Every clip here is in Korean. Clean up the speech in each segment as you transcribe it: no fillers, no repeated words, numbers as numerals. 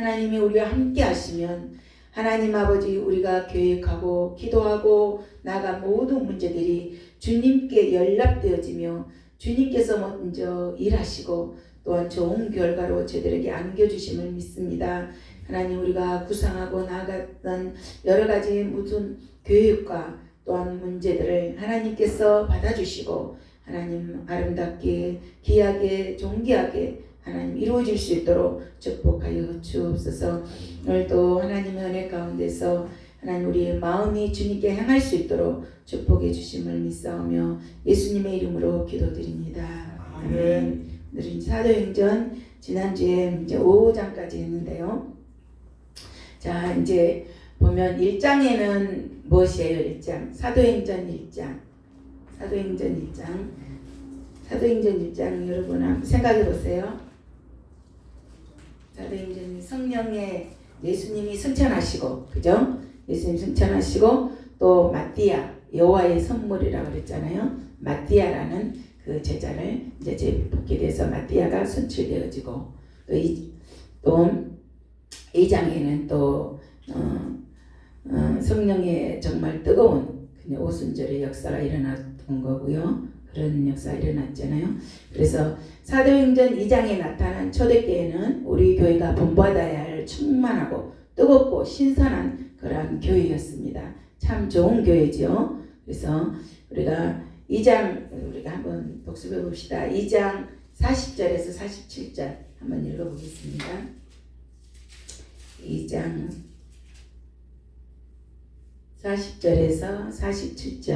하나님이 우리와 함께 하시면 하나님 아버지 우리가 계획하고 기도하고 나아간 모든 문제들이 주님께 연락되어지며 주님께서 먼저 일하시고 또한 좋은 결과로 저희들에게 안겨주심을 믿습니다. 하나님 우리가 구상하고 나아갔던 여러 가지 무슨 계획과 또한 문제들을 하나님께서 받아주시고 하나님 아름답게 귀하게 존귀하게 하나님 이루어질 수 있도록 축복하여 주옵소서. 오늘도 하나님의 은혜 가운데서 하나님 우리의 마음이 주님께 향할 수 있도록 축복해 주심을 믿사오며 예수님의 이름으로 기도드립니다. 아멘. 오늘은 사도행전 지난주에 이제 5장까지 했는데요. 자 이제 보면 1장에는 무엇이에요? 1장 사도행전 1장 사도행전 1장 여러분 한번 생각해 보세요. 사도행전 성령의 예수님이 승천하시고 그죠? 예수님 승천하시고 또 마띠아 여호와의 선물이라고 그랬잖아요. 마띠아라는 그 제자를 이제 제복게 돼서 마띠아가 선출되어지고 또 2장에는 또 성령의 정말 뜨거운 오순절의 역사가 일어났던 거고요. 그런 역사가 일어났잖아요. 그래서 사도행전 2장에 나타난 초대교회는 우리 교회가 본받아야 할 충만하고 뜨겁고 신선한 그런 교회였습니다. 참 좋은 교회죠. 그래서 우리가 2장 우리가 한번 복습해 봅시다. 2장 40절에서 47절 한번 읽어보겠습니다. 2장 40절에서 47절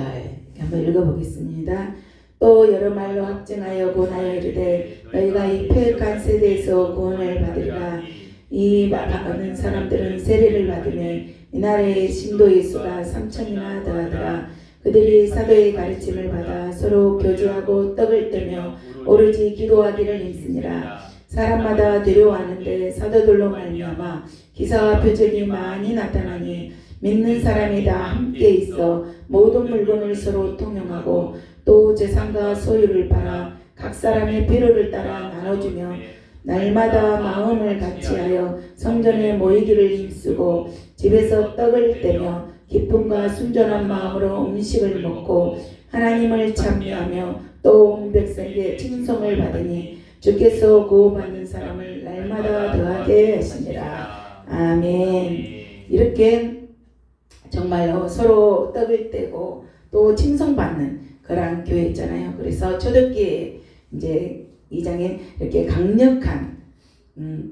한번 읽어보겠습니다. 또 여러 말로 확증하여 권하여 이르되 너희가 이 패역한 세대에서 구원을 받으리라. 이 받은 사람들은 세례를 받으며 이날에 신도 예수가 3,000이나 더하더라. 그들이 사도의 가르침을 받아 서로 교제하고 떡을 떼며 오로지 기도하기를 힘쓰니라. 사람마다 데려왔는데 사도들로 말미암아 기사와 표적이 많이 나타나니 믿는 사람이 다 함께 있어 모든 물건을 서로 통용하고 또 재산과 소유를 팔아 각 사람의 필요를 따라 나눠주며 날마다 마음을 같이하여 성전에 모이기를 힘쓰고 집에서 떡을 떼며 기쁨과 순전한 마음으로 음식을 먹고 하나님을 찬미하며 또 온 백성에게 칭송을 받으니 주께서 구원받는 사람을 날마다 더하게 하시니라. 아멘. 이렇게 정말로 서로 떡을 떼고 또 칭송받는 그런 교회였잖아요. 그래서 초대교회 이제 2장에 이렇게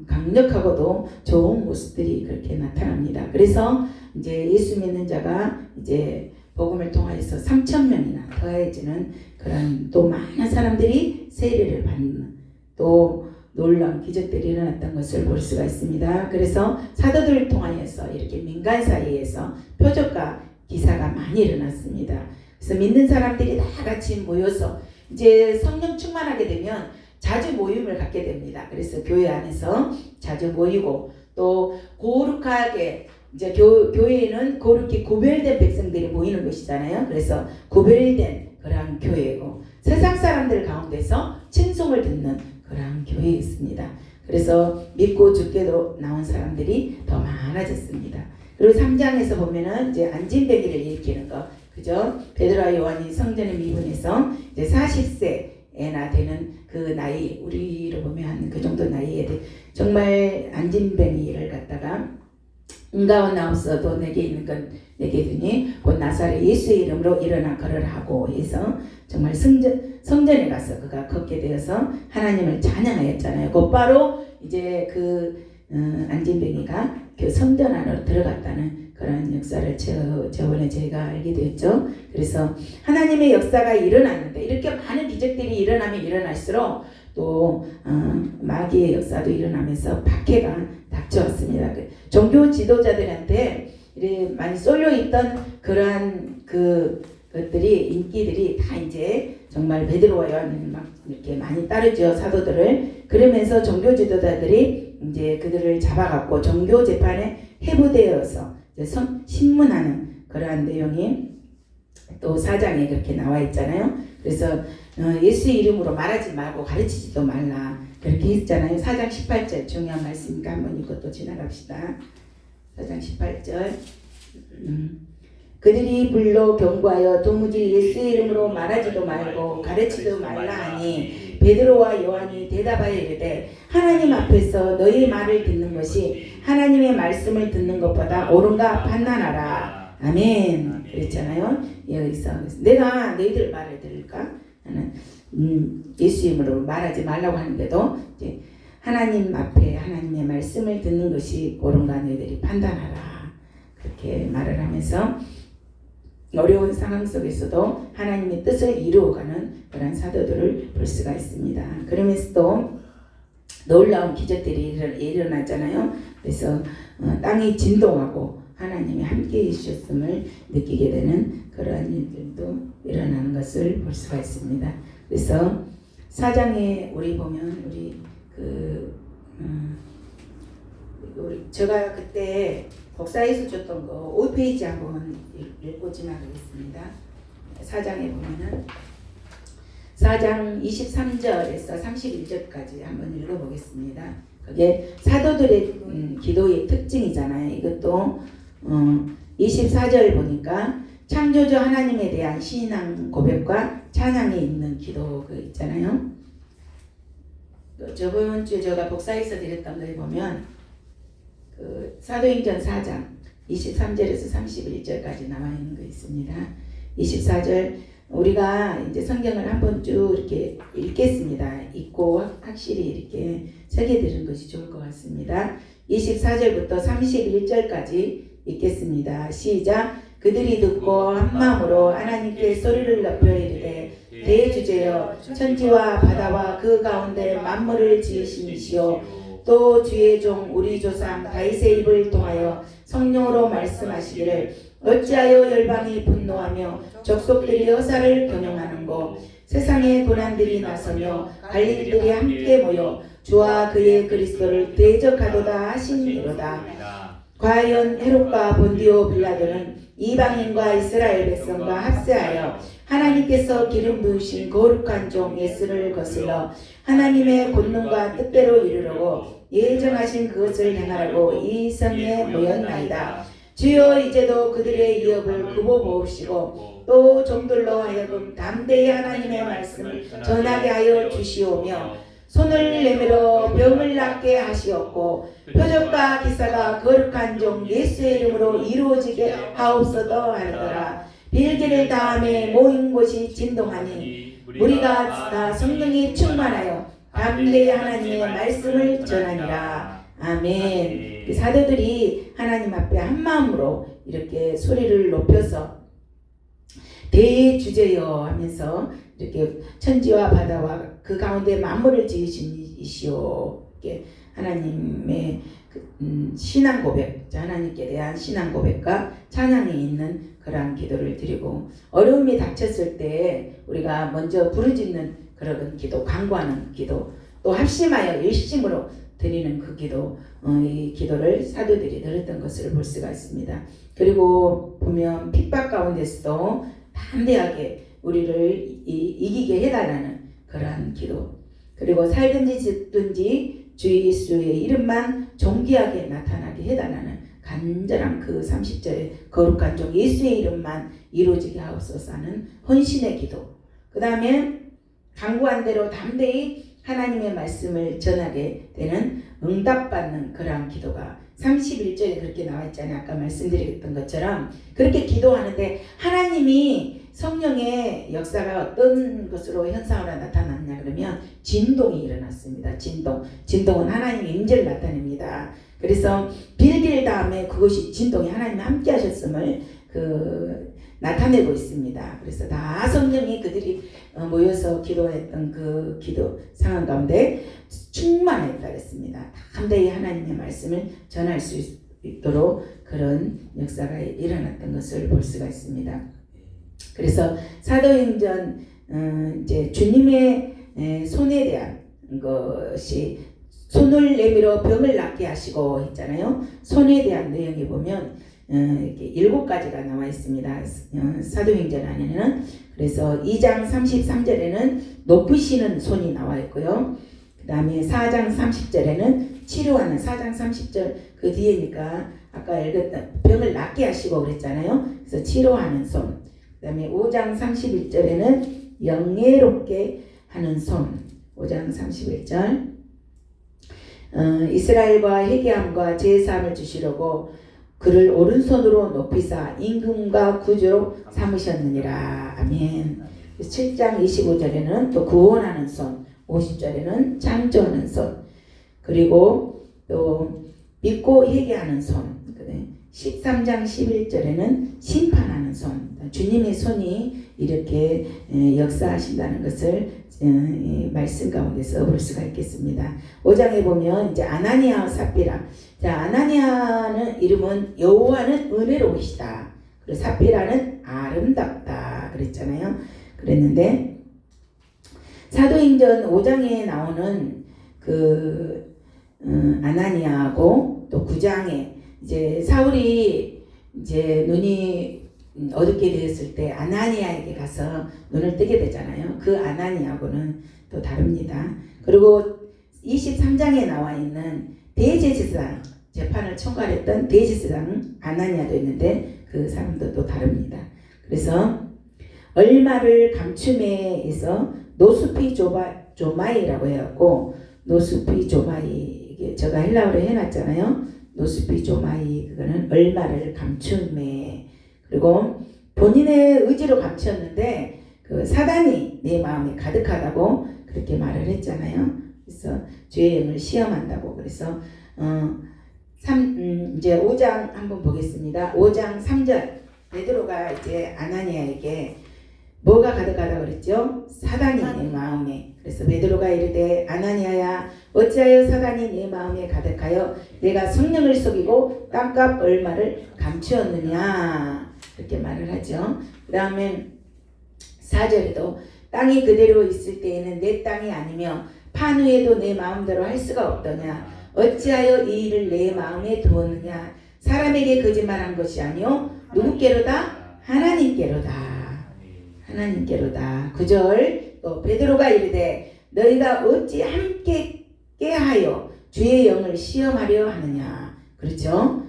강력하고도 좋은 모습들이 그렇게 나타납니다. 그래서 이제 예수 믿는 자가 이제 복음을 통하여서 3,000명이나 더해지는 그런 또 많은 사람들이 세례를 받는 또 놀라운 기적들이 일어났던 것을 볼 수가 있습니다. 그래서 사도들을 통하여서 이렇게 민간 사이에서 표적과 기사가 많이 일어났습니다. 그래서 믿는 사람들이 다 같이 모여서 이제 성령 충만하게 되면 자주 모임을 갖게 됩니다. 그래서 교회 안에서 자주 모이고 또 거룩하게 이제 교회에는 거룩히 구별된 백성들이 모이는 것이잖아요. 그래서 구별된 그런 교회고 세상 사람들 가운데서 칭송을 듣는 그런 교회였습니다. 그래서 믿고 죽게도 나온 사람들이 더 많아졌습니다. 그리고 3장에서 보면은 이제 안진뱅이를 일으키는 거, 그죠? 베드로와 요한이 성전에 미분해서 이제 40세나 되는 그 나이, 우리로 보면 한 그 정도 나이에 정말 안진뱅이를 갖다가 응가오나옵소도 내게 있는 건 내게 주니 곧 나사렛 예수의 이름으로 일어나 걸으라고 해서 정말 성전에 가서 그가 걷게 되어서 하나님을 찬양하였잖아요. 곧바로 이제 그 안진뱅이가 그 성전 안으로 들어갔다는 그런 역사를 저번에 저희가 알게 됐죠. 그래서 하나님의 역사가 일어났는데 이렇게 많은 기적들이 일어나면 일어날수록 또 마귀의 역사도 일어나면서 박해가 닥쳐왔습니다. 종교 지도자들한테 많이 쏠려있던 그러한 것들이 인기들이 다 이제 정말 베드로와 요한을 막 이렇게 많이 따르죠. 사도들을. 그러면서 종교 지도자들이 이제 그들을 잡아갖고 종교 재판에 해부되어서 신문하는 그러한 내용이 또 4장에 그렇게 나와 있잖아요. 그래서 예수의 이름으로 말하지 말고 가르치지도 말라. 그렇게 했잖아요. 4장 18절 중요한 말씀이니까 한번 이것도 지나갑시다. 4장 18절 그들이 불러 경고하여 도무지 예수의 이름으로 말하지도 말고 가르치도 말라 하니 베드로와 요한이 대답하여 이르되 하나님 앞에서 너희 말을 듣는 것이 하나님의 말씀을 듣는 것보다 옳은가 판단하라. 아멘. 그랬잖아요. 여기서 내가 너희들 말을 들을까? 나는 예수 이름으로 말하지 말라고 하는데도 이제 하나님 앞에 하나님의 말씀을 듣는 것이 옳은가 너희들이 판단하라. 그렇게 말을 하면서 어려운 상황 속에서도 하나님의 뜻을 이루어가는 그런 사도들을 볼 수가 있습니다. 그러면서 또 놀라운 기적들이 일어났잖아요. 그래서 땅이 진동하고 하나님이 함께 해주셨음을 느끼게 되는 그러한 일들도 일어나는 것을 볼 수가 있습니다. 그래서 4장에 우리 보면 우리 제가 그때 복사해서 줬던 거 5페이지 한번 읽고 지나가겠습니다. 4장에 보면은 4장 23절에서 31절까지 한번 읽어보겠습니다. 그게 사도들의 기도의 특징이잖아요. 이것도 24절 보니까 창조주 하나님에 대한 신앙 고백과 찬양이 있는 기도 그 있잖아요. 저번 주에 제가 복사해서 드렸던 걸 보면 그 사도행전 4장 23절에서 31절까지 나와 있는 거 있습니다. 24절 우리가 이제 성경을 한번 쭉 이렇게 읽겠습니다. 읽고 확실히 이렇게 새겨드리는 것이 좋을 것 같습니다. 24절부터 31절까지 읽겠습니다. 시작. 그들이 듣고 한 마음으로 하나님께 소리를 높여 이르되 대주제여 천지와 바다와 그 가운데 만물을 지으신 이시오 또 주의 종 우리 조상 다윗의 입을 통하여 성령으로 말씀하시기를 어찌하여 열방이 분노하며 족속들이 허사를 경영하는고 세상의 고난들이 나서며 갈릴리들이 함께 모여 주와 그의 그리스도를 대적하도다 하시니로다. 과연 헤롯과 본디오 빌라도는 이방인과 이스라엘 백성과 합세하여 하나님께서 기름 부으신 거룩한 종 예수를 거슬러 하나님의 권능과 뜻대로 이르려고 예정하신 그것을 행하라고 이 성에 모였나이다. 주여 이제도 그들의 위협을 굽어보시고 또 종들로 하여금 담대히 하나님의 말씀을 전하게 하여 주시오며 손을 내밀어 병을 낫게 하시었고 표적과 기사가 거룩한 종 예수의 이름으로 이루어지게 하옵소서 하더라. 빌기를 다음에 모인 곳이 진동하니 우리가 다 성령이 충만하여 담대히 하나님의 말씀을 전하니라. 아멘. 사도들이 하나님 앞에 한 마음으로 이렇게 소리를 높여서 대주제여 하면서 이렇게 천지와 바다와 그 가운데 만물을 지으신 이시오. 이렇게 하나님의 신앙 고백, 하나님께 대한 신앙 고백과 찬양이 있는 그러한 기도를 드리고 어려움이 닥쳤을 때 우리가 먼저 부르짖는 그런 기도, 간구하는 기도, 또 합심하여 일심으로 드리는 그 기도, 이 기도를 사도들이 드렸던 것을 볼 수가 있습니다. 그리고 보면 핍박 가운데서도 담대하게 우리를 이기게 해달라는 그러한 기도, 그리고 살든지 죽든지 주 예수의 이름만 존귀하게 나타나게 해달라는 간절한 그 30절의 거룩한 종 예수의 이름만 이루어지게 하옵소서 하는 헌신의 기도, 그 다음에 간구한 대로 담대히 하나님의 말씀을 전하게 되는 응답받는 그러한 기도가 31절에 그렇게 나와 있잖아요. 아까 말씀드렸던 것처럼 그렇게 기도하는데 하나님이 성령의 역사가 어떤 것으로 현상으로 나타났냐 그러면 진동이 일어났습니다. 진동은 하나님의 임재를 나타냅니다. 그래서 빌길 다음에 그것이 진동이 하나님이 함께 하셨음을 나타내고 있습니다. 그래서 다 성령이 그들이 모여서 기도했던 그 기도 상황 가운데 충만했다 했습니다. 담대히 하나님의 말씀을 전할 수 있도록 그런 역사가 일어났던 것을 볼 수가 있습니다. 그래서 사도행전 이제 주님의 손에 대한 것이 손을 내밀어 병을 낫게 하시고 했잖아요. 손에 대한 내용에 보면 이렇게 7가지가 나와 있습니다. 사도행전 안에는. 그래서 2장 33절에는 높으시는 손이 나와 있고요. 그 다음에 4장 30절에는 치료하는 4장 30절 그 뒤에니까 아까 읽었던 병을 낫게 하시고 그랬잖아요. 그래서 치료하는 손. 그 다음에 5장 31절에는 영예롭게 하는 손. 5장 31절 이스라엘과 회개함과 제사함을 주시려고 그를 오른손으로 높이사 임금과 구주로 삼으셨느니라. 아멘. 7장 25절에는 또 구원하는 손, 50절에는 창조하는 손, 그리고 또 믿고 회개하는 손, 13장 11절에는 심판하는 손, 주님의 손이 이렇게 역사하신다는 것을 말씀 가운데서 볼 수가 있겠습니다. 5장에 보면 이제 아나니아와 삽비라. 자, 아나니아는 이름은 여호와는 은혜로우시다. 그리고 삽비라는 아름답다 그랬잖아요. 그랬는데 사도행전 5장에 나오는 그 아나니아하고 또 9장에 이제 사울이 이제 눈이 어둡게 되었을 때 아나니아에게 가서 눈을 뜨게 되잖아요. 그 아나니아하고는 또 다릅니다. 그리고 23장에 나와 있는 대제사장 재판을 총괄했던 대제사장 아나니아도 있는데 그 사람도 또 다릅니다. 그래서 얼마를 감춤에에서 노스피 조마이라고 해갖고 노스피 조마이 이게 제가 헬라어로 해놨잖아요. 노스피 조마이 그거는 얼마를 감춤에 그리고 본인의 의지로 감추었는데 그 사단이 내 마음에 가득하다고 그렇게 말을 했잖아요. 그래서 주의 영을 시험한다고 그래서 이제 5장 한번 보겠습니다. 5장 3절 베드로가 이제 아나니아에게 뭐가 가득하다고 그랬죠? 사단이 내 마음에. 그래서 베드로가 이르되 아나니아야 어찌하여 사단이 내 마음에 가득하여 내가 성령을 속이고 땅값 얼마를 감추었느냐 이렇게 말을 하죠. 그 다음에 4절에도 땅이 그대로 있을 때에는 내 땅이 아니며 판 후에도 내 마음대로 할 수가 없더냐 어찌하여 이 일을 내 마음에 두었느냐 사람에게 거짓말한 것이 아니요 누구께로다? 하나님께로다. 하나님께로다. 9절 또 베드로가 이르되 너희가 어찌 함께 깨하여 주의 영을 시험하려 하느냐. 그렇죠?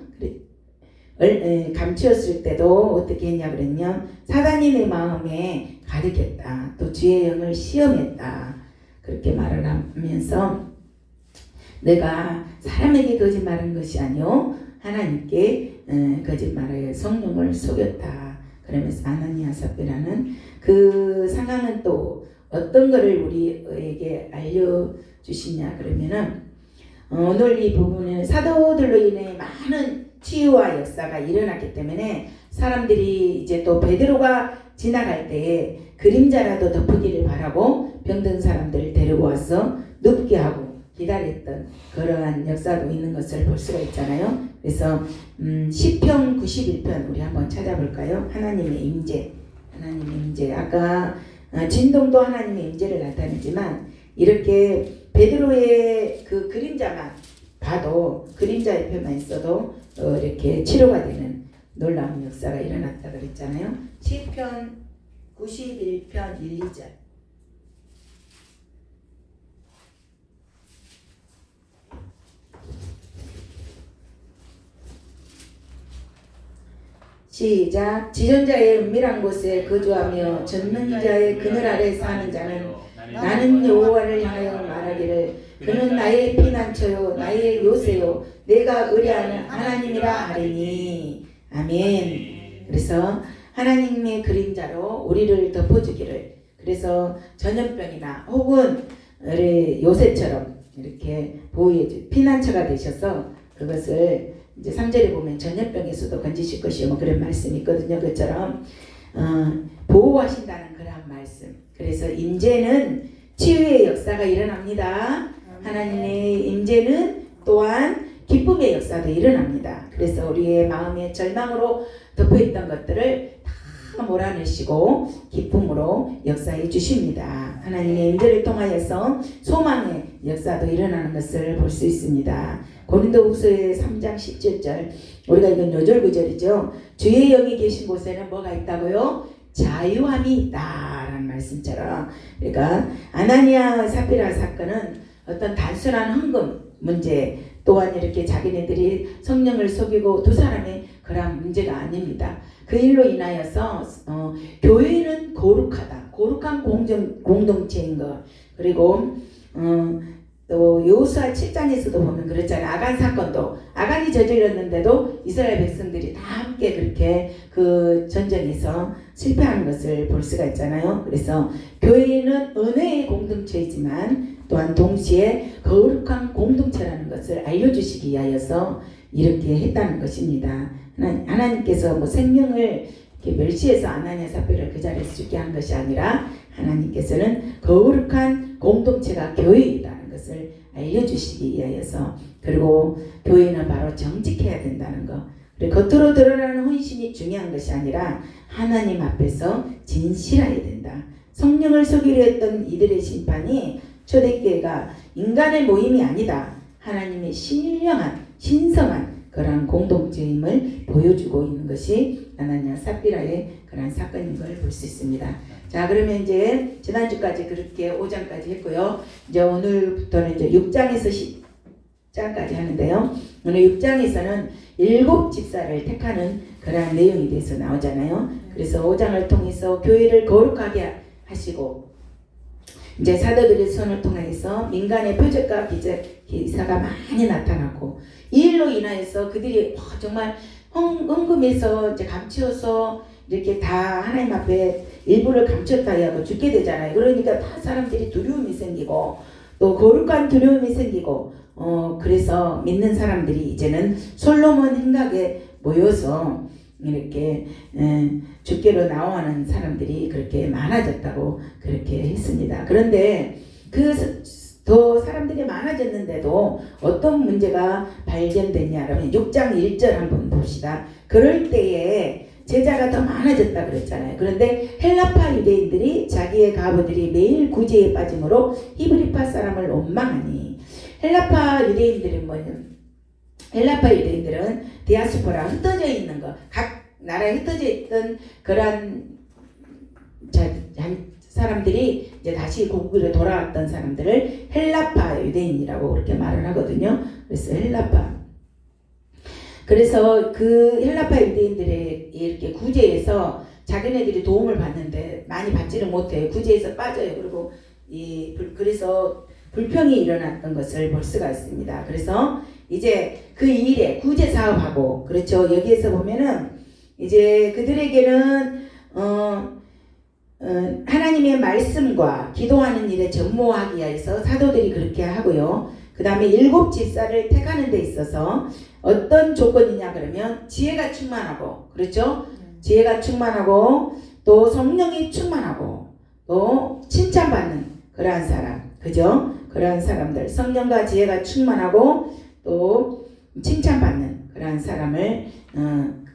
감추었을 때도 어떻게 했냐 그랬냐 사단이 내 마음에 가득했다. 또 주의 영을 시험했다. 그렇게 말을 하면서 내가 사람에게 거짓말한 것이 아니요 하나님께 거짓말하여 성령을 속였다. 그러면서 아나니아 삽비라는 그 상황은 또 어떤 것을 우리에게 알려주시냐 그러면은 오늘 이 부분은 사도들로 인해 많은 치유와 역사가 일어났기 때문에 사람들이 이제 또 베드로가 지나갈 때에 그림자라도 덮으기를 바라고 병든 사람들을 데리고 와서 눕게 하고 기다렸던 그러한 역사도 있는 것을 볼 수가 있잖아요. 그래서 시편 91편 우리 한번 찾아볼까요? 하나님의 임재, 하나님의 임재. 아까 진동도 하나님의 임재를 나타내지만 이렇게 베드로의 그 그림자만 봐도 그림자 옆에만 있어도 이렇게 치료가 되는 놀라운 역사가 일어났다 그랬잖아요. 시편 91편 1, 2절. 시작. 지존자의 은밀한 곳에 거주하며 전능자의 그늘 아래 사는 자는 나는 여호와를 향하여 말하기를 그는 나의 피난처요 나의 요새요 내가 의뢰하는 하나님이라 하리니. 아멘. 그래서 하나님의 그림자로 우리를 덮어주기를. 그래서 전염병이나 혹은 우리 요새처럼 이렇게 보호해주 피난처가 되셔서 그것을 이제 3절에 보면 전염병에서도 건지실 것이요 뭐 그런 말씀이 있거든요. 그처럼 보호하신다는 그런 말씀. 그래서 임재는 치유의 역사가 일어납니다. 하나님의 임재는 또한 기쁨의 역사도 일어납니다. 그래서 우리의 마음의 절망으로 덮여있던 것들을 다 몰아내시고 기쁨으로 역사해 주십니다. 하나님의 임재를 통하여서 소망의 역사도 일어나는 것을 볼 수 있습니다. 고린도후서의 3장 17절 우리가 이건 요절구절이죠. 주의 영이 계신 곳에는 뭐가 있다고요? 자유함이 있다라는 말씀처럼. 그러니까 아나니아 삽비라 사건은 어떤 단순한 헌금 문제 또한 이렇게 자기네들이 성령을 속이고 두 사람의 그런 문제가 아닙니다. 그 일로 인하여서 교회는 거룩하다. 거룩한 공동체인 것. 그리고 또 여호수아 7장에서도 보면 그렇잖아요. 아간 사건도 아간이 저질렀는데도 이스라엘 백성들이 다 함께 그렇게 그 전쟁에서 실패하는 것을 볼 수가 있잖아요. 그래서 교회는 은혜의 공동체이지만 또한 동시에 거룩한 공동체라는 것을 알려주시기 위하여서 이렇게 했다는 것입니다. 하나님께서 뭐 생명을 이렇게 멸시해서 아나니아 삽비라를 그 자리에서 죽게 한 것이 아니라 하나님께서는 거룩한 공동체가 교회이다는 것을 알려주시기 위하여서, 그리고 교회는 바로 정직해야 된다는 것, 그리고 겉으로 드러나는 헌신이 중요한 것이 아니라 하나님 앞에서 진실해야 된다. 성령을 속이려 했던 이들의 심판이 초대교회가 인간의 모임이 아니다. 하나님의 신성한 그런 공동체임을 보여주고 있는 것이 아나니아 삽비라의 그런 사건인 걸 볼 수 있습니다. 자, 그러면 이제 지난주까지 그렇게 5장까지 했고요. 이제 오늘부터는 이제 6장에서 10장까지 하는데요. 오늘 6장에서는 7 집사를 택하는 그러한 내용에 대해서 나오잖아요. 그래서 5장을 통해서 교회를 거룩하게 하시고, 이제 사도들의 손을 통해서 민간의 표적과 기사가 많이 나타났고, 이 일로 인하여서 그들이 정말 헌금해서 이제 감추어서 이렇게 다 하나님 앞에 일부를 감췄다 하고 죽게 되잖아요. 그러니까 다 사람들이 두려움이 생기고 또 거룩한 두려움이 생기고 그래서 믿는 사람들이 이제는 솔로몬 행각에 모여서 이렇게 주께로 나오는 사람들이 그렇게 많아졌다고 그렇게 했습니다. 그런데 더 사람들이 많아졌는데도 어떤 문제가 발견됐냐면 6장 1절 한번 봅시다. 그럴 때에 제자가 더 많아졌다 그랬잖아요. 그런데 헬라파 유대인들이 자기의 가부들이 매일 구제에 빠짐으로 히브리파 사람을 원망하니, 헬라파 유대인들은 뭐냐면, 헬라파 유대인들은 디아스포라, 흩어져 있는 것, 각 나라에 흩어져 있던 그런 사람들이 이제 다시 고국으로 돌아왔던 사람들을 헬라파 유대인이라고 그렇게 말을 하거든요. 그래서 그래서 그 헬라파 유대인들의 이렇게 구제에서 자기네들이 도움을 받는데 많이 받지를 못해요. 구제에서 빠져요. 그리고 그래서 불평이 일어났던 것을 볼 수가 있습니다. 그래서 이제 그 일에 구제 사업하고, 그렇죠. 여기에서 보면은 이제 그들에게는 하나님의 말씀과 기도하는 일에 전무하기 위해서 사도들이 그렇게 하고요. 그 다음에 7 집사를 택하는 데 있어서 어떤 조건이냐 그러면 지혜가 충만하고, 그렇죠? 지혜가 충만하고 또 성령이 충만하고 또 칭찬받는 그러한 사람, 그죠? 그러한 사람들, 성령과 지혜가 충만하고 또 칭찬받는 그러한 사람을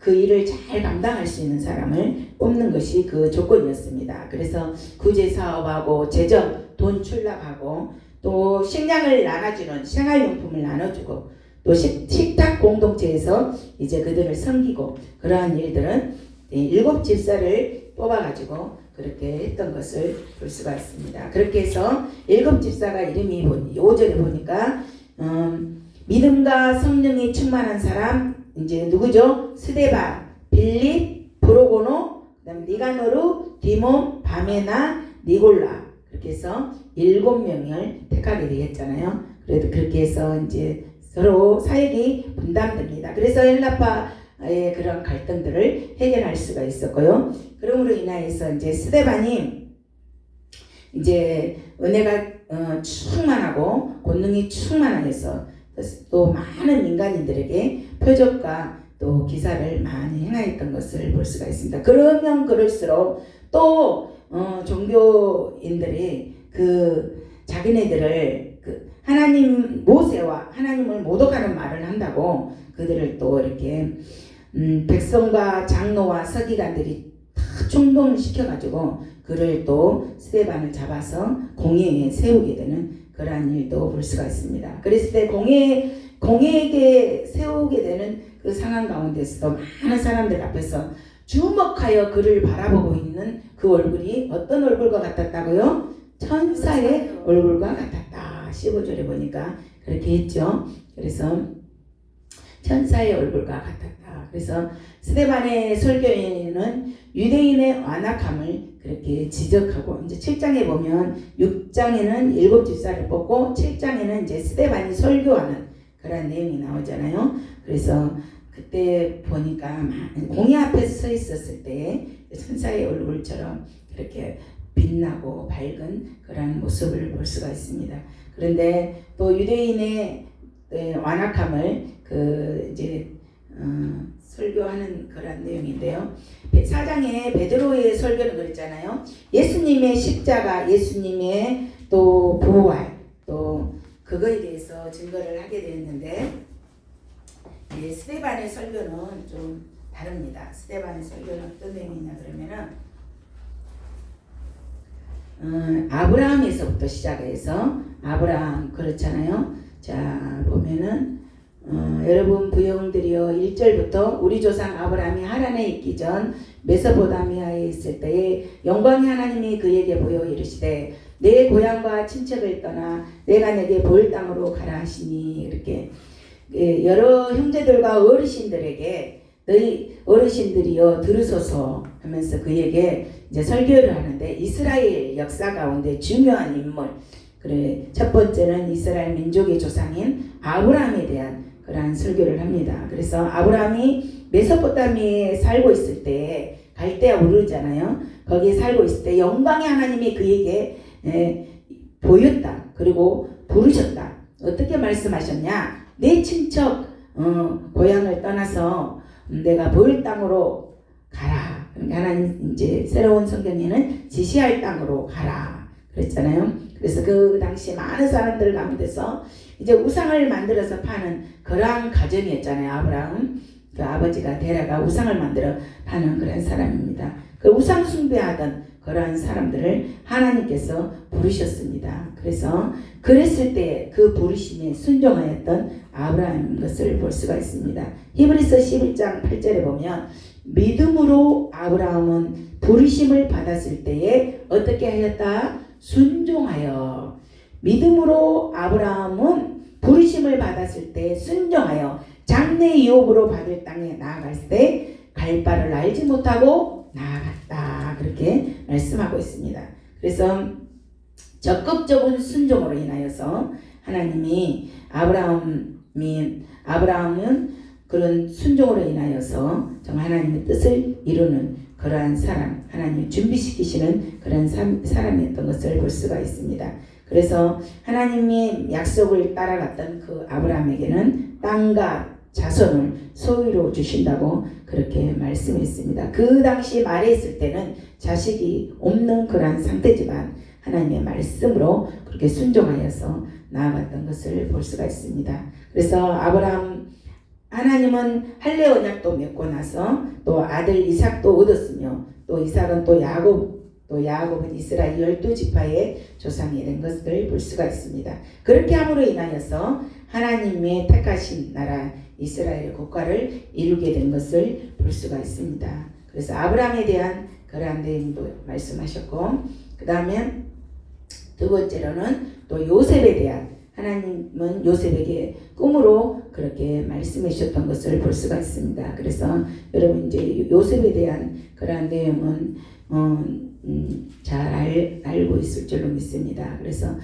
그 일을 잘 감당할 수 있는 사람을 뽑는 것이 그 조건이었습니다. 그래서 구제 사업하고 재정, 돈 출납하고 또 식량을 나눠주는 생활용품을 나눠주고 또 식탁 공동체에서 이제 그들을 섬기고, 그러한 일들은 7 집사를 뽑아가지고 그렇게 했던 것을 볼 수가 있습니다. 그렇게 해서 7 집사가 이름이 5절에 보니까 믿음과 성령이 충만한 사람, 이제 누구죠? 스데반, 빌립, 브로고노, 그다음 니가노르, 디몬, 바메나, 니골라, 그렇게 해서 7명을 택하게 되었잖아요. 그래도 그렇게 해서 이제 서로 사역이 분담됩니다. 그래서 헬라파의 그런 갈등들을 해결할 수가 있었고요. 그러므로 인하여서 이제 스데반이 이제 은혜가 충만하고 권능이 충만하여서 또 많은 민간인들에게 표적과 또 기사를 많이 행하였던 것을 볼 수가 있습니다. 그러면 그럴수록 또 종교인들이 그 자기네들을 하나님 모세와 하나님을 모독하는 말을 한다고 그들을 또 이렇게 백성과 장로와 서기관들이 다 충동시켜가지고 그를 또 스데반을 잡아서 공회에 세우게 되는 그러한 일도 볼 수가 있습니다. 그랬을 때 공회에게 세우게 되는 그 상황 가운데서도 많은 사람들 앞에서 주목하여 그를 바라보고 있는 그 얼굴이 어떤 얼굴과 같았다고요? 천사의 얼굴과 같았다. 얼굴과 15절에 보니까 그렇게 했죠. 그래서 천사의 얼굴과 같았다. 그래서 스데반의 설교에는 유대인의 완악함을 그렇게 지적하고, 이제 7장에 보면 6장에는 7집사를 뽑고 7장에는 이제 스데반이 설교하는 그런 내용이 나오잖아요. 그래서 그때 보니까 공의 앞에서 서 있었을 때 천사의 얼굴처럼 그렇게 빛나고 밝은 그런 모습을 볼 수가 있습니다. 그런데 또 유대인의 완악함을 이제 설교하는 그런 내용인데요. 4장에 베드로의 설교는 그랬잖아요. 예수님의 십자가, 예수님의 또 부활, 또 그거에 대해서 증거를 하게 되었는데, 스데반의 설교는 좀 다릅니다. 스데반의 설교는 어떤 내용이냐 그러면은 아브라함에서부터 시작해서, 아브라함 그렇잖아요. 자 보면은 여러분 부형들이여, 1절부터 우리 조상 아브라함이 하란에 있기 전 메소포타미아에 있을 때에 영광의 하나님이 그에게 보여 이르시되 내 고향과 친척을 떠나 내가 내게 보일 땅으로 가라 하시니, 이렇게 여러 형제들과 어르신들에게 너희 어르신들이여 들으소서 하면서 그에게 이제 설교를 하는데, 이스라엘 역사 가운데 중요한 인물, 그래 첫 번째는 이스라엘 민족의 조상인 아브라함에 대한 그러한 설교를 합니다. 그래서 아브라함이 메소포타미아에 살고 있을 때, 갈대아 우르잖아요. 거기에 살고 있을 때 영광의 하나님이 그에게 보였다. 그리고 부르셨다. 어떻게 말씀하셨냐? 내 친척 고향을 떠나서 내가 보일 땅으로 가라. 하나님 이제 새로운 성경에는 지시할 땅으로 가라 그랬잖아요. 그래서 그 당시 많은 사람들 가운데서 이제 우상을 만들어서 파는 그러한 가정이었잖아요. 아브라함 그 아버지가 데라가 우상을 만들어 파는 그런 사람입니다. 그 우상 숭배하던 그러한 사람들을 하나님께서 부르셨습니다. 그래서 그랬을 때 그 부르심에 순종하였던 아브라함인 것을 볼 수가 있습니다. 히브리서 11장 8절에 보면 믿음으로 아브라함은 부르심을 받았을 때에 어떻게 하였다? 순종하여. 믿음으로 아브라함은 부르심을 받았을 때 순종하여 장래 유업으로 받을 땅에 나아갈 때 갈 바를 알지 못하고 나아갔다. 그렇게 말씀하고 있습니다. 그래서 적극적인 순종으로 인하여서 하나님이 아브라함은 그런 순종으로 인하여서 정말 하나님의 뜻을 이루는 그러한 사람, 하나님이 준비시키시는 그런 사람이었던 것을 볼 수가 있습니다. 그래서 하나님의 약속을 따라갔던 그 아브라함에게는 땅과 자손을 소유로 주신다고 그렇게 말씀했습니다. 그 당시 말했을 때는 자식이 없는 그러한 상태지만 하나님의 말씀으로 그렇게 순종하여서 나아갔던 것을 볼 수가 있습니다. 그래서 하나님은 할례 언약도 맺고 나서 또 아들 이삭도 얻었으며, 또 이삭은 또 야곱은 이스라엘 12지파의 조상이 된 것을 볼 수가 있습니다. 그렇게 함으로 인하여서 하나님의 택하신 나라 이스라엘 국가를 이루게 된 것을 볼 수가 있습니다. 그래서 아브라함에 대한 그러한 내용도 말씀하셨고, 그 다음에 두 번째로는 또 요셉에 대한, 하나님은 요셉에게 꿈으로 그렇게 말씀해 주셨던 것을 볼 수가 있습니다. 그래서 여러분 이제 요셉에 대한 그러한 내용은 잘 알고 있을 줄로 믿습니다. 그래서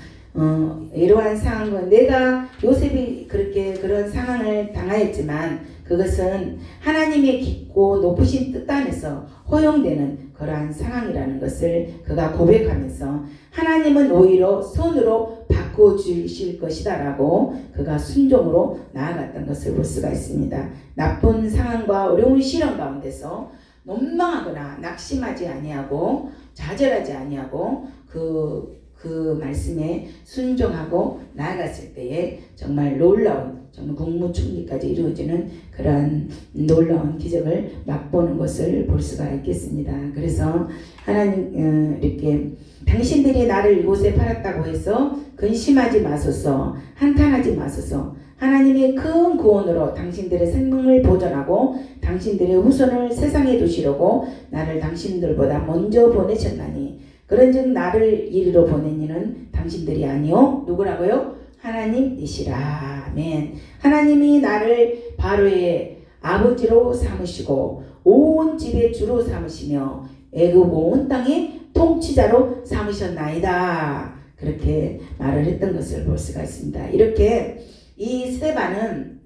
이러한 상황은 내가 요셉이 그렇게 그런 상황을 당하였지만 그것은 하나님의 깊고 높으신 뜻 안에서 허용되는 그러한 상황이라는 것을 그가 고백하면서 하나님은 오히려 손으로 바꿔주실 것이다 라고 그가 순종으로 나아갔던 것을 볼 수가 있습니다. 나쁜 상황과 어려운 시련 가운데서 논망하거나 낙심하지 아니하고 좌절하지 아니하고 그 말씀에 순종하고 나아갔을 때에 정말 놀라운, 정말 국무총리까지 이루어지는 그러한 놀라운 기적을 맛보는 것을 볼 수가 있겠습니다. 그래서 하나님 이렇게 당신들이 나를 이곳에 팔았다고 해서 근심하지 마소서, 한탄하지 마소서. 하나님의 큰 구원으로 당신들의 생명을 보존하고 당신들의 후손을 세상에 두시려고 나를 당신들보다 먼저 보내셨나니 그런즉 나를 이리로 보낸 이는 당신들이 아니요 누구라고요? 하나님이시라. 아멘. 하나님이 나를 바로의 아버지로 삼으시고 온 집의 주로 삼으시며 애굽 온 땅의 통치자로 삼으셨나이다. 그렇게 말을 했던 것을 볼 수가 있습니다. 이렇게 이 스데반은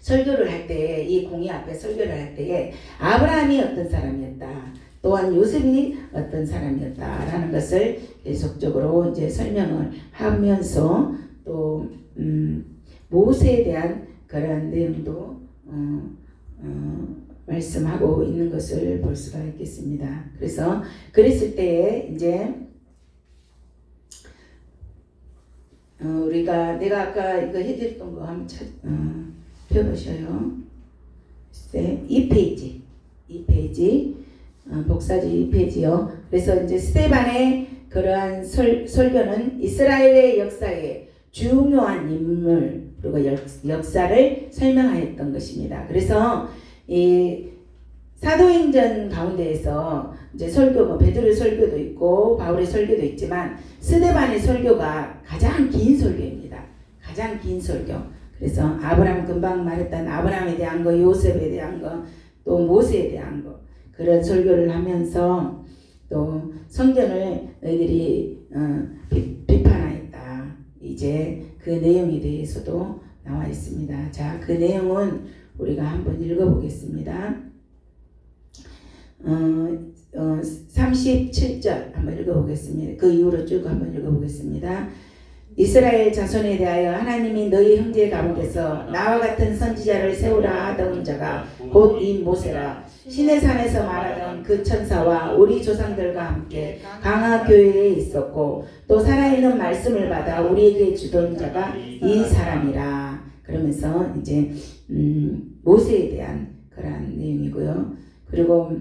설교를 할 때, 이 공의 앞에 설교를 할 때에 아브라함이 어떤 사람이었다, 또한 요셉이 어떤 사람이었다라는 것을 계속적으로 이제 설명을 하면서 또 모세에 대한 그런 내용도 말씀하고 있는 것을 볼 수가 있겠습니다. 그래서 그랬을 때에 이제 우리가 내가 아까 이거 해드렸던 거 한번 펴보셔요. 2페이지 복사지 2페이지요. 그래서 이제 스데반의 그러한 설교는 이스라엘의 역사에 중요한 인물 그리고 역사를 설명하였던 것입니다. 그래서 이 사도행전 가운데에서 이제 설교, 베드로의 설교도 있고 바울의 설교도 있지만 스데반의 설교가 가장 긴 설교입니다. 가장 긴 설교. 그래서 아브라함, 금방 말했던 아브라함에 대한 거, 요셉에 대한 거, 또 모세에 대한 거, 그런 설교를 하면서 또 성전을 너희들이 비판하였다. 이제 그 내용에 대해서도 나와 있습니다. 자, 그 내용은 우리가 한번 읽어보겠습니다. 37절 한번 읽어보겠습니다. 그 이후로 쭉 한번 읽어보겠습니다. 이스라엘 자손에 대하여 하나님이 너희 형제 가운데서 나와 같은 선지자를 세우라 하던 자가 곧 이 모세라. 시내 산에서 말하던 그 천사와 우리 조상들과 함께 강화 교회에 있었고 또 살아있는 말씀을 받아 우리에게 주던 자가 이 사람이라. 그러면서 이제 모세에 대한 그러한 내용이고요. 그리고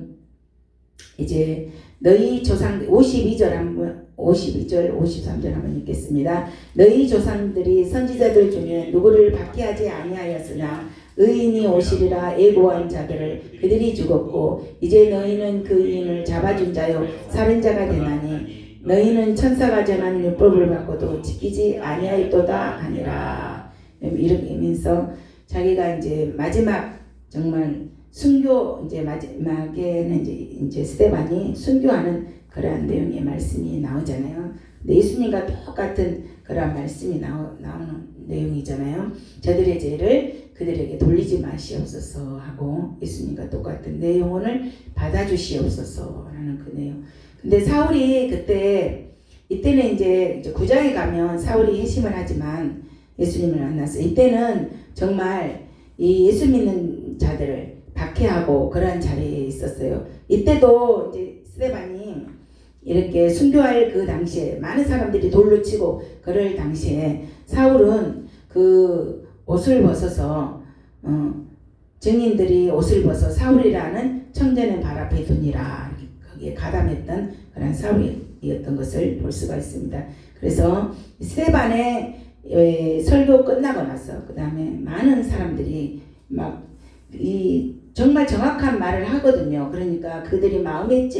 이제 너희 조상 52절 53절 한번 읽겠습니다. 너희 조상들이 선지자들 중에 누구를 박해하지 아니하였으나 의인이 오시리라 예고한 자들을 그들이 죽었고 이제 너희는 그 의인을 잡아준 자요 살인자가 되나니 너희는 천사가 전한 율법을 받고도 지키지 아니하였도다 하니라. 이렇게 하면서 자기가 이제 마지막 정말 순교 이제 마지막에는 이제 스데반이 순교하는 그러한 내용의 말씀이 나오잖아요. 근데 예수님과 똑같은 그러한 말씀이 나오는 내용이잖아요. 저들의 죄를 그들에게 돌리지 마시옵소서 하고 예수님과 똑같은 내용을 받아주시옵소서 라는 그 내용. 근데 사울이 이때는 이제 9장에 가면 사울이 회심을 하지만 예수님을 만났어요. 이때는 정말 이 예수 믿는 자들을 박해하고 그러한 자리에 있었어요. 이때도 이제 스데반이 이렇게 순교할 그 당시에 많은 사람들이 돌로 치고 그럴 당시에 사울은 그 옷을 벗어서 증인들이 옷을 벗어 사울이라는 청년의 발 앞에 두니라 거기에 가담했던 그런 사울이었던 것을 볼 수가 있습니다. 그래서 스데반의 설교 끝나고 나서 그 다음에 많은 사람들이 막 정말 정확한 말을 하거든요. 그러니까 그들이 마음에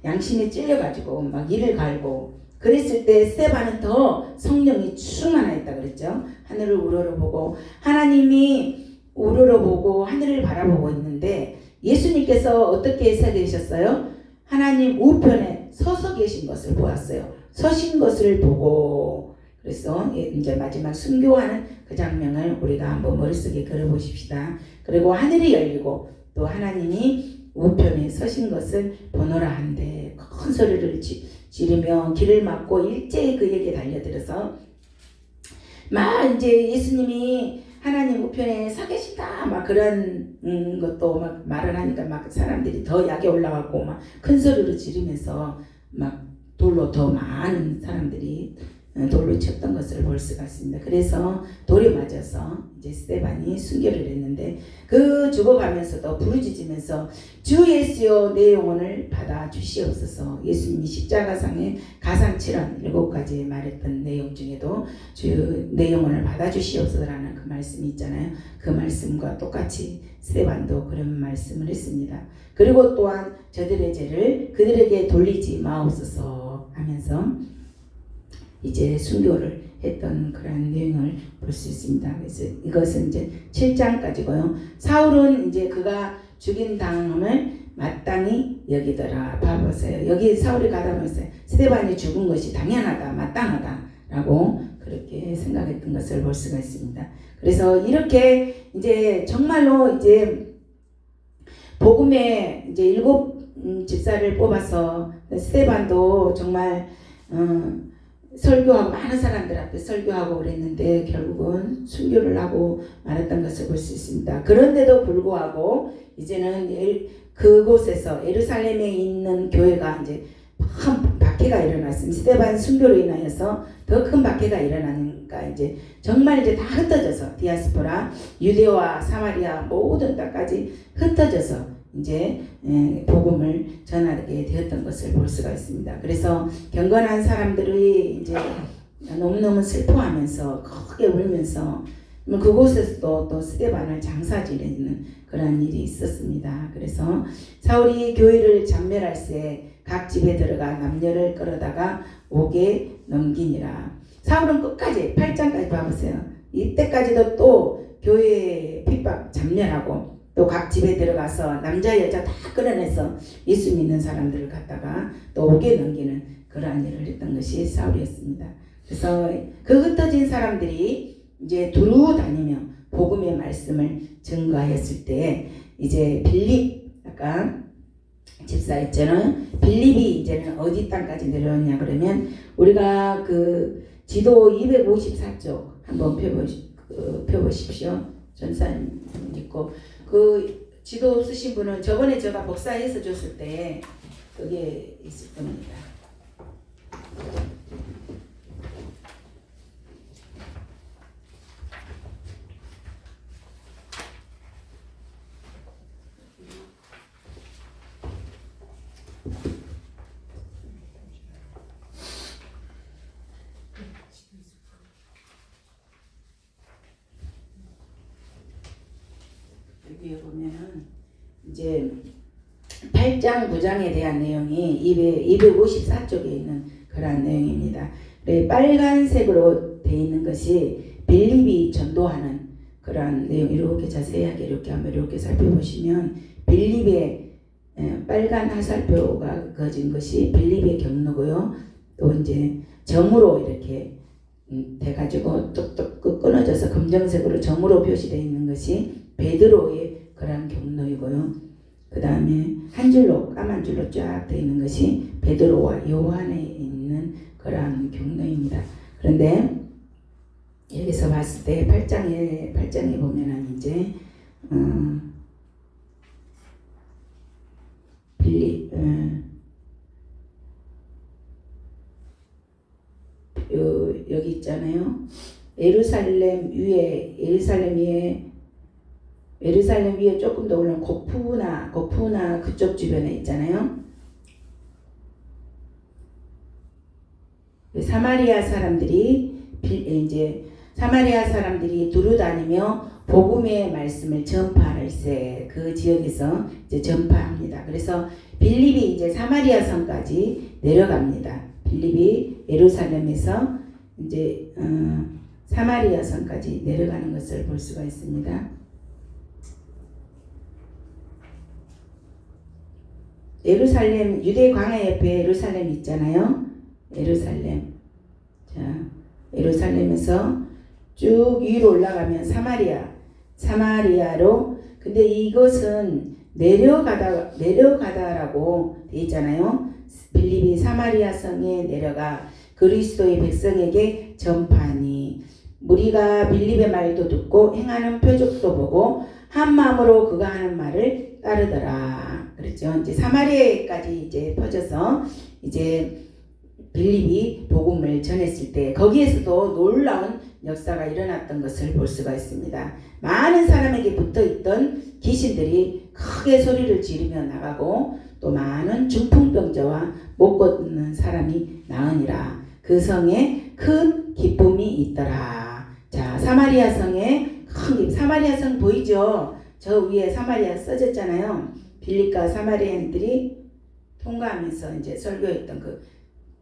양심에 찔려가지고 막 이를 갈고 그랬을 때 스데반은 더 성령이 충만하였다 그랬죠. 하늘을 우러러보고 하나님이 우러러보고 하늘을 바라보고 있는데 예수님께서 어떻게 서 계셨어요? 하나님 우편에 서서 계신 것을 보았어요. 서신 것을 보고 그래서 이제 마지막 순교하는 그 장면을 우리가 한번 머릿속에 그려보십시다. 그리고 하늘이 열리고 또 하나님이 우편에 서신 것을 보노라 한데 큰 소리를 지르며 길을 막고 일제히 그에게 달려들어서 막 이제 예수님이 하나님 우편에 서 계시다 막 그런 것도 막 말을 하니까 막 사람들이 더 약에 올라가고 막 큰 소리로 지르면서 막 돌로 더 많은 사람들이 돌로 쳤던 것을 볼 수가 있습니다. 그래서 돌이 맞아서 이제 스데반이 순교를 했는데 그 죽어가면서도 부르짖으면서 주 예수여 내 영혼을 받아 주시옵소서. 예수님이 십자가상에 가상칠언 7가지 말했던 내용 중에도 주 내 영혼을 받아 주시옵소서라는 그 말씀이 있잖아요. 그 말씀과 똑같이 스데반도 그런 말씀을 했습니다. 그리고 또한 저들의 죄를 그들에게 돌리지 마옵소서 하면서 이제 순교를 했던 그런 내용을 볼 수 있습니다. 그래서 이것은 이제 7장까지고요. 사울은 이제 그가 죽인 다음을 마땅히 여기더라. 봐보세요. 여기 사울이 가다면서 스데반이 죽은 것이 당연하다, 마땅하다라고 그렇게 생각했던 것을 볼 수가 있습니다. 그래서 이렇게 이제 정말로 이제 복음의 이제 7 집사를 뽑아서 스데반도 정말 설교하고 많은 사람들 앞에 설교하고 그랬는데 결국은 순교를 하고 말았던 것을 볼 수 있습니다. 그런데도 불구하고 이제는 그곳에서 예루살렘에 있는 교회가 이제 큰 박해가 일어났습니다. 스데반 순교로 인하여서 더 큰 박해가 일어나니까 이제 정말 이제 다 흩어져서 디아스포라, 유대와 사마리아 모든 땅까지 흩어져서 이제 복음을 전하게 되었던 것을 볼 수가 있습니다. 그래서 경건한 사람들이 이제 너무너무 슬퍼하면서 크게 울면서 그곳에서도 또 스데반을 장사 지내는 그런 일이 있었습니다. 그래서 사울이 교회를 잔멸할 새 각 집에 들어가 남녀를 끌어다가 옥에 넘기니라. 사울은 끝까지 8장까지 봐보세요. 이때까지도 또 교회에 핍박 잔멸하고 또 각 집에 들어가서 남자 여자 다 끌어내서 예수 믿는 사람들을 갖다가 또 옥에 넘기는 그러한 일을 했던 것이 사울이었습니다. 그래서 그 흩어진 사람들이 이제 두루 다니며 복음의 말씀을 증거하였을 때 이제 빌립 아까 집사했잖아요. 빌립이 이제는 어디 땅까지 내려오냐 그러면 우리가 그 지도 254쪽 한번 펴보십시오. 전사님 있고 그 지도 쓰신 분은 저번에 제가 복사해서 줬을 때 그게 있을 겁니다. 여기에 보면은 이제 8장 9장에 대한 내용이 254쪽에 있는 그런 내용입니다. 빨간색으로 되어 있는 것이 빌립이 전도하는 그런 내용. 이렇게 자세하게 이렇게 한번 이렇게 살펴보시면 빌립의 빨간 화살표가 그어진 것이 빌립의 경로고요. 또 이제 점으로 이렇게 돼가지고 뚝뚝 끊어져서 검정색으로 점으로 표시되어 있는 것이 베드로의 그런 경로이고요. 그 다음에 한 줄로 까만 줄로 쫙 되어 있는 것이 베드로와 요한에 있는 그런 경로입니다. 그런데 여기서 봤을 때 8장에 보면은 이제 빌립 여기 있잖아요. 예루살렘 위에 조금 더 올라온 고푸나 그쪽 주변에 있잖아요. 사마리아 사람들이 두루 다니며 복음의 말씀을 전파할세 그 지역에서 이제 전파합니다. 그래서 빌립이 이제 사마리아 성까지 내려갑니다. 빌립이 예루살렘에서 이제 사마리아 성까지 내려가는 것을 볼 수가 있습니다. 예루살렘 유대 광야 옆에 예루살렘 있잖아요. 예루살렘에서 쭉 위로 올라가면 사마리아로 근데 이것은 내려가다라고 되어 있잖아요. 빌립이 사마리아 성에 내려가 그리스도의 백성에게 전파하니 무리가 빌립의 말도 듣고 행하는 표적도 보고 한 마음으로 그가 하는 말을 따르더라. 그렇죠. 이제 사마리아까지 이제 퍼져서 이제 빌립이 복음을 전했을 때 거기에서도 놀라운 역사가 일어났던 것을 볼 수가 있습니다. 많은 사람에게 붙어있던 귀신들이 크게 소리를 지르며 나가고 또 많은 중풍병자와 못 걷는 사람이 나으니라. 그 성에 큰 기쁨이 있더라. 자, 사마리아 성에 사마리아 성 보이죠? 저 위에 사마리아 써졌잖아요. 빌립과 사마리아인들이 통과하면서 이제 설교했던 그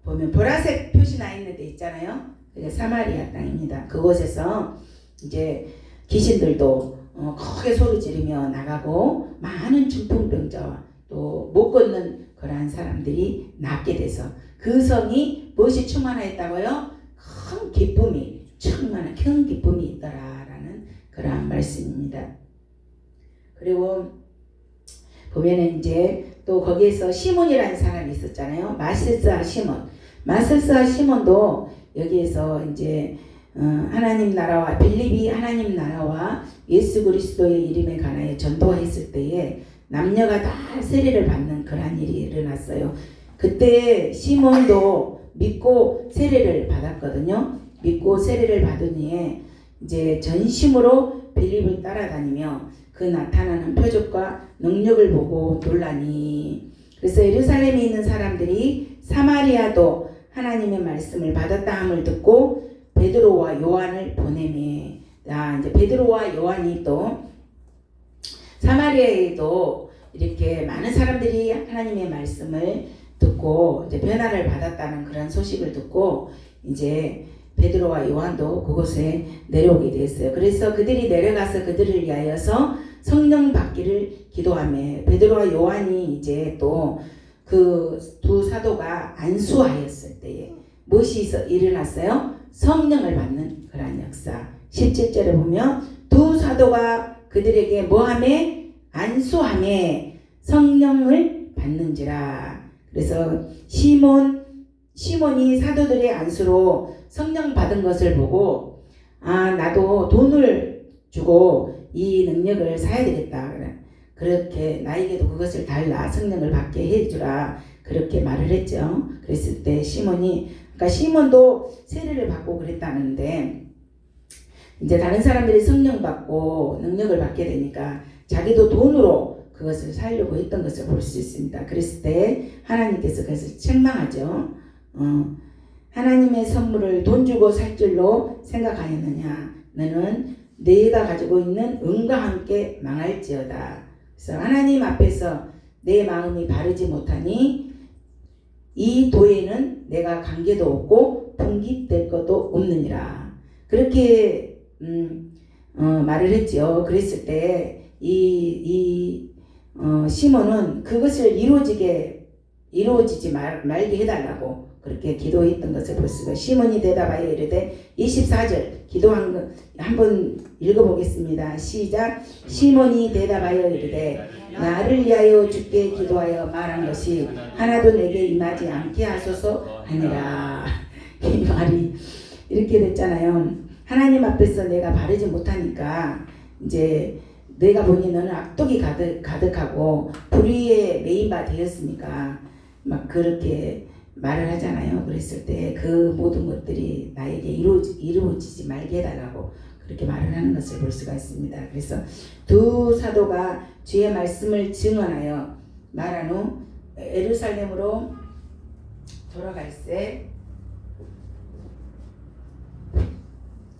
보면 보라색 표시 나 있는 데 있잖아요. 그게 사마리아 땅입니다. 그곳에서 이제 귀신들도 크게 소리 지르며 나가고 많은 중풍병자와 또 못 걷는 그러한 사람들이 낫게 돼서 그 성이 무엇이 충만하였다고요? 큰 기쁨이 충만한 큰 기쁨이 있더라라는 그러한 말씀입니다. 그리고 보면은 이제 또 거기에서 시몬이라는 사람이 있었잖아요. 마슬사 시몬. 마슬사 시몬도 여기에서 이제 하나님 나라와 빌립이 하나님 나라와 예수 그리스도의 이름에 관하여 전도했을 때에 남녀가 다 세례를 받는 그런 일이 일어났어요. 그때 시몬도 믿고 세례를 받았거든요. 믿고 세례를 받으니 이제 전심으로 빌립을 따라다니며 그 나타나는 표적과 능력을 보고 놀라니. 그래서 예루살렘에 있는 사람들이 사마리아도 하나님의 말씀을 받았다 함을 듣고 베드로와 요한을 보내매. 이제 베드로와 요한이 또 사마리아에도 이렇게 많은 사람들이 하나님의 말씀을 듣고 이제 변화를 받았다는 그런 소식을 듣고 이제 베드로와 요한도 그곳에 내려오게 됐어요. 그래서 그들이 내려가서 그들을 위하여서 성령 받기를 기도하며 베드로와 요한이 이제 또 그 두 사도가 안수하였을 때에 무엇이 일어났어요? 성령을 받는 그런 역사. 17절에 보면 두 사도가 그들에게 뭐하며? 안수하며 성령을 받는지라. 그래서 시몬이 사도들의 안수로 성령 받은 것을 보고 나도 돈을 주고 이 능력을 사야 되겠다. 그렇게 나에게도 그것을 달라 성령을 받게 해주라. 그렇게 말을 했죠. 그랬을 때 그러니까 시몬도 세례를 받고 그랬다는데 이제 다른 사람들이 성령 받고 능력을 받게 되니까 자기도 돈으로 그것을 살려고 했던 것을 볼 수 있습니다. 그랬을 때 하나님께서 그것을 책망하죠. 하나님의 선물을 돈 주고 살 줄로 생각하였느냐? 너는 내가 가지고 있는 은과 함께 망할지어다. 그래서 하나님 앞에서 내 마음이 바르지 못하니 이 도에는 내가 관계도 없고 분깃될 것도 없느니라. 그렇게 말을 했죠. 그랬을 때 시몬은 그것을 이루어지지 말게 해달라고 그렇게 기도했던 것을 볼 수가. 시몬이 대답하여 이르되 24절 기도한 거 한번 읽어보겠습니다. 시작. 시몬이 대답하여 이르되 나를 위하여 주께 기도하여 말한 것이 하나도 내게 임하지 않게 하소서 하니라. 이 말이 이렇게 됐잖아요. 하나님 앞에서 내가 바르지 못하니까 이제 내가 보니 너는 악독이 가득하고 불의에 메인 바 되었으니까 막 그렇게 말을 하잖아요. 그랬을 때 그 모든 것들이 나에게 이루어지지 말게 해달라고 그렇게 말을 하는 것을 볼 수가 있습니다. 그래서 두 사도가 주의 말씀을 증언하여 말한 후 예루살렘으로 돌아갈새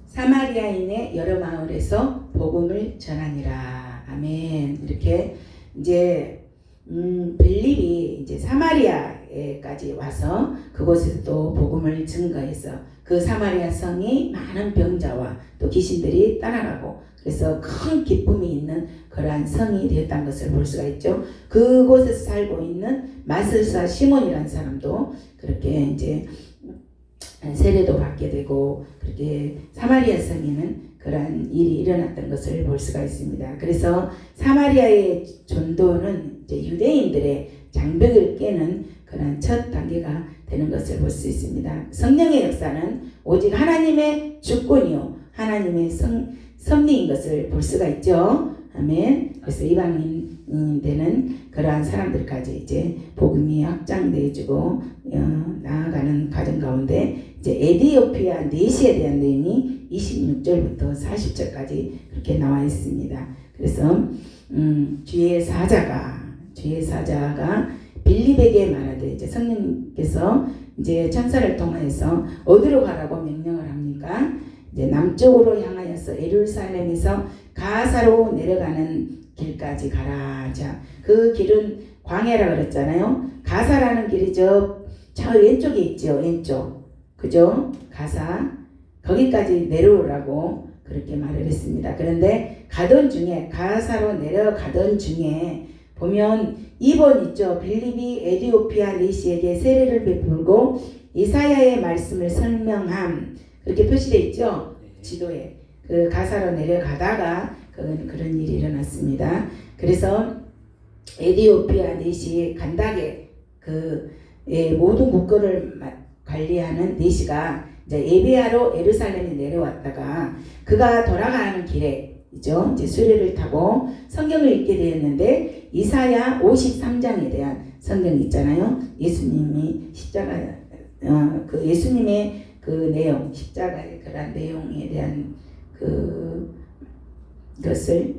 사마리아인의 여러 마을에서 복음을 전하니라. 아멘. 이렇게 이제 빌립이 이제 사마리아에까지 와서 그곳에서 또 복음을 증거해서 그 사마리아 성이 많은 병자와 또 귀신들이 떠나가고 그래서 큰 기쁨이 있는 그러한 성이 되었다는 것을 볼 수가 있죠. 그곳에서 살고 있는 마슬사 시몬이라는 사람도 그렇게 이제 세례도 받게 되고 그렇게 사마리아 성에는 그러한 일이 일어났던 것을 볼 수가 있습니다. 그래서 사마리아의 전도는 이제 유대인들의 장벽을 깨는 그런 첫 단계가 되는 것을 볼 수 있습니다. 성령의 역사는 오직 하나님의 주권이요 하나님의 섭리인 것을 볼 수가 있죠. 아멘. 그래서 이방인 되는 그러한 사람들까지 이제 복음이 확장되어지고 나아가는 과정 가운데 이제 에디오피아 내시에 대한 내용이 26절부터 40절까지 그렇게 나와 있습니다. 그래서 주의 사자가 빌립에게 말하되 이제 성령께서 이제 천사를 통하여서 어디로 가라고 명령을 합니까? 이제 남쪽으로 향하여서 예루살렘에서 가사로 내려가는 길까지 가라. 자, 그 길은 광야라 그랬잖아요. 가사라는 길이 저 왼쪽에 있죠. 왼쪽. 그죠? 가사. 거기까지 내려오라고 그렇게 말을 했습니다. 그런데 가던 중에 가사로 내려가던 중에 보면 2번 있죠. 빌립이 에디오피아 내시에게 세례를 베풀고 이사야의 말씀을 설명함. 그렇게 표시되어 있죠. 지도에. 그 가사로 내려가다가 그런 일이 일어났습니다. 그래서 에디오피아 내시 간닥에 모든 국거를 관리하는 내시가 이제 에베아로 예루살렘에 내려왔다가 그가 돌아가는 길에 이제 수레를 타고 성경을 읽게 되었는데 이사야 53장에 대한 성경이 있잖아요. 예수님이 십자가 그 예수님의 그 내용 십자가의 그런 내용에 대한 그것을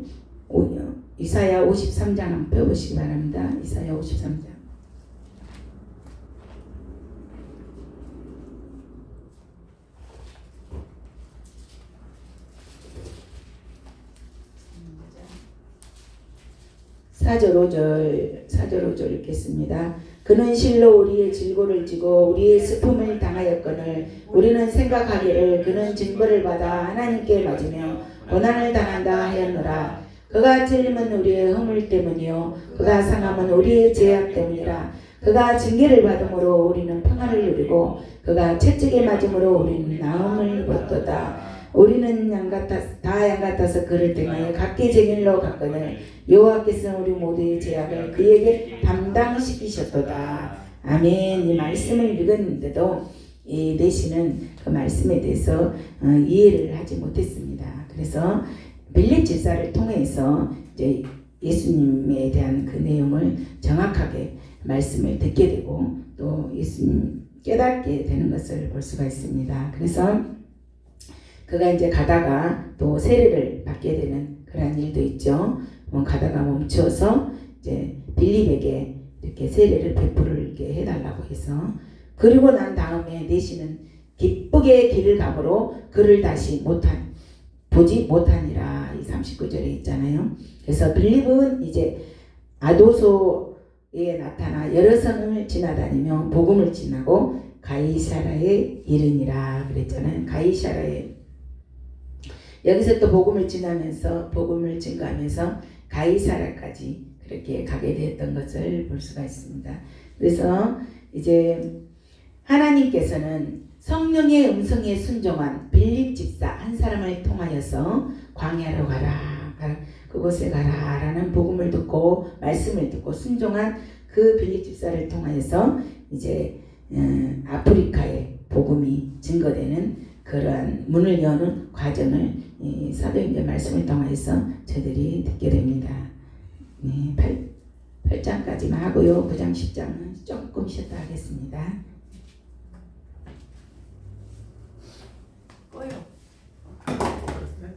이사야 53장 한번 펴보시기 바랍니다. 이사야 53장. 사절 5절 읽겠습니다. 그는 실로 우리의 질고를 지고 우리의 슬픔을 당하였거늘 우리는 생각하기를 그는 징벌을 받아 하나님께 맞으며 고난을 당한다 하였노라. 그가 찔림은 우리의 허물 때문이요 그가 상함은 우리의 죄악 때문이라. 그가 징계를 받음으로 우리는 평안을 누리고 그가 채찍에 맞음으로 우리는 나음을 입었도다. 우리는 양 같아서 그를 등하여 각기 제 길로 갔거늘 여호와께서 우리 모두의 죄악을 그에게 담당시키셨도다. 아멘. 이 말씀을 읽었는데도 이 내시는 그 말씀에 대해서 이해를 하지 못했습니다. 그래서 빌립 집사를 통해서 이제 예수님에 대한 그 내용을 정확하게 말씀을 듣게 되고 또 예수님 깨닫게 되는 것을 볼 수가 있습니다. 그래서 그가 이제 가다가 또 세례를 받게 되는 그런 일도 있죠. 가다가 멈춰서 이제 빌립에게 이렇게 세례를 베풀게 해달라고 해서 그리고 난 다음에 내시는 기쁘게 길을 가므로 그를 다시 보지 못하니라. 이 39절에 있잖아요. 그래서 빌립은 이제 아도소에 나타나 여러 성을 지나다니며 복음을 전하고 가이사라에 이르니라 그랬잖아요. 가이사라에 여기서 또 복음을 증거하면서 가이사라까지 그렇게 가게 되었던 것을 볼 수가 있습니다. 그래서 이제 하나님께서는 성령의 음성에 순종한 빌립 집사 한 사람을 통하여서 광야로 가라, 그곳에 가라 라는 복음을 듣고 말씀을 듣고 순종한 그 빌립 집사를 통하여서 이제 아프리카에 복음이 증거되는 그러한 문을 여는 과정을 이 사도행전 말씀을 통해서 저희들이 듣게 됩니다. 네, 8장까지만 하고요. 9장 10장은 조금 쉬었다 하겠습니다.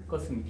껐습니다.